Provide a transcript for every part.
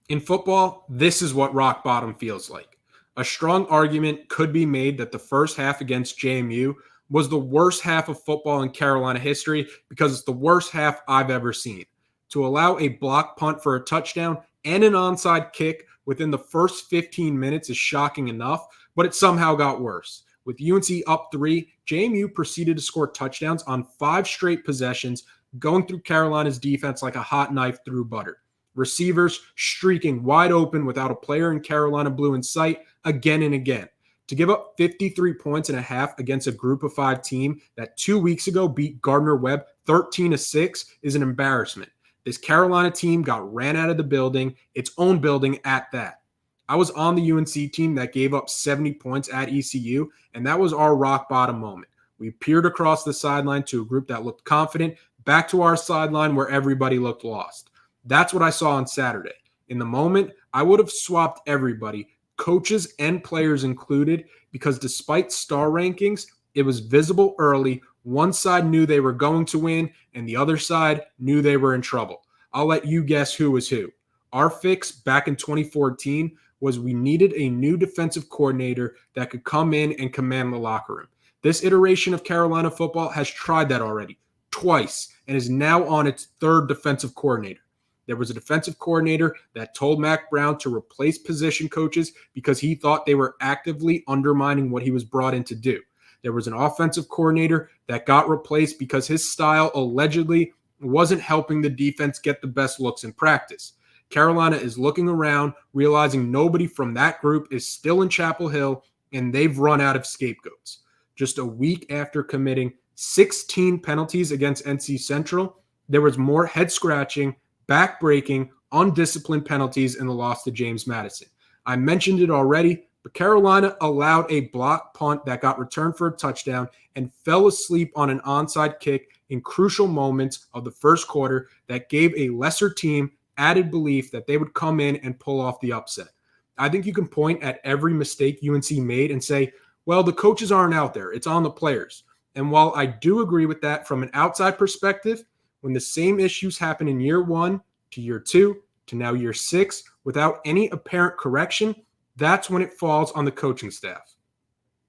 In football, this is what rock bottom feels like. A strong argument could be made that the first half against JMU was the worst half of football in Carolina history because it's the worst half I've ever seen. To allow a block punt for a touchdown and an onside kick within the first 15 minutes is shocking enough, but it somehow got worse. With UNC up 3, JMU proceeded to score touchdowns on 5 straight possessions, going through Carolina's defense like a hot knife through butter. Receivers streaking wide open without a player in Carolina blue in sight again and again. To give up 53 points and a half against a group of 5 team that 2 weeks ago beat Gardner-Webb 13-6 is an embarrassment. This Carolina team got ran out of the building, its own building at that. I was on the UNC team that gave up 70 points at ECU, and that was our rock bottom moment. We peered across the sideline to a group that looked confident, back to our sideline where everybody looked lost. That's what I saw on Saturday. In the moment, I would have swapped everybody, coaches and players included, because despite star rankings, it was visible early. One side knew they were going to win, and the other side knew they were in trouble. I'll let you guess who was who. Our fix back in 2014 was we needed a new defensive coordinator that could come in and command the locker room. This iteration of Carolina football has tried that already twice and is now on its 3rd defensive coordinator. There was a defensive coordinator that told Mack Brown to replace position coaches because he thought they were actively undermining what he was brought in to do. There was an offensive coordinator that got replaced because his style allegedly wasn't helping the defense get the best looks in practice. Carolina is looking around, realizing nobody from that group is still in Chapel Hill, and they've run out of scapegoats. Just a week after committing 16 penalties against NC Central, there was more head-scratching, back-breaking, undisciplined penalties in the loss to James Madison. I mentioned it already, but Carolina allowed a block punt that got returned for a touchdown and fell asleep on an onside kick in crucial moments of the first quarter that gave a lesser team added belief that they would come in and pull off the upset. I think you can point at every mistake UNC made and say, well, the coaches aren't out there. It's on the players. And while I do agree with that from an outside perspective, when the same issues happen in year 1 to year 2 to now year 6 without any apparent correction, that's when it falls on the coaching staff.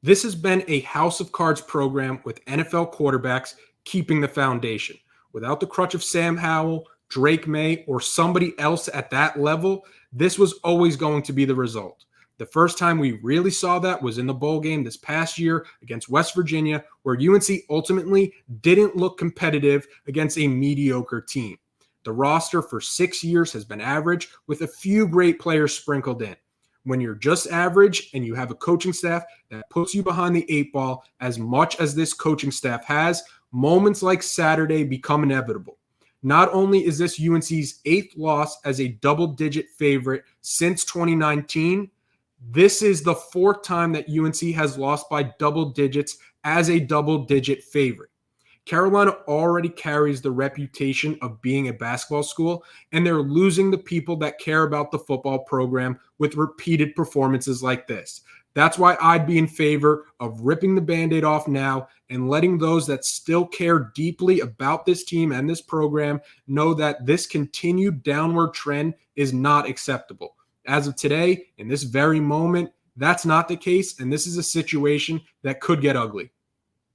This has been a house of cards program with NFL quarterbacks keeping the foundation. Without the crutch of Sam Howell, Drake May, or somebody else at that level, this was always going to be the result. The first time we really saw that was in the bowl game this past year against West Virginia, where UNC ultimately didn't look competitive against a mediocre team. The roster for 6 years has been average, with a few great players sprinkled in. When you're just average and you have a coaching staff that puts you behind the 8 ball as much as this coaching staff has, moments like Saturday become inevitable. Not only is this UNC's 8th loss as a double-digit favorite since 2019, this is the 4th time that UNC has lost by double digits as a double-digit favorite. Carolina already carries the reputation of being a basketball school, and they're losing the people that care about the football program with repeated performances like this. That's why I'd be in favor of ripping the Band-Aid off now and letting those that still care deeply about this team and this program know that this continued downward trend is not acceptable. As of today, in this very moment, that's not the case, and this is a situation that could get ugly.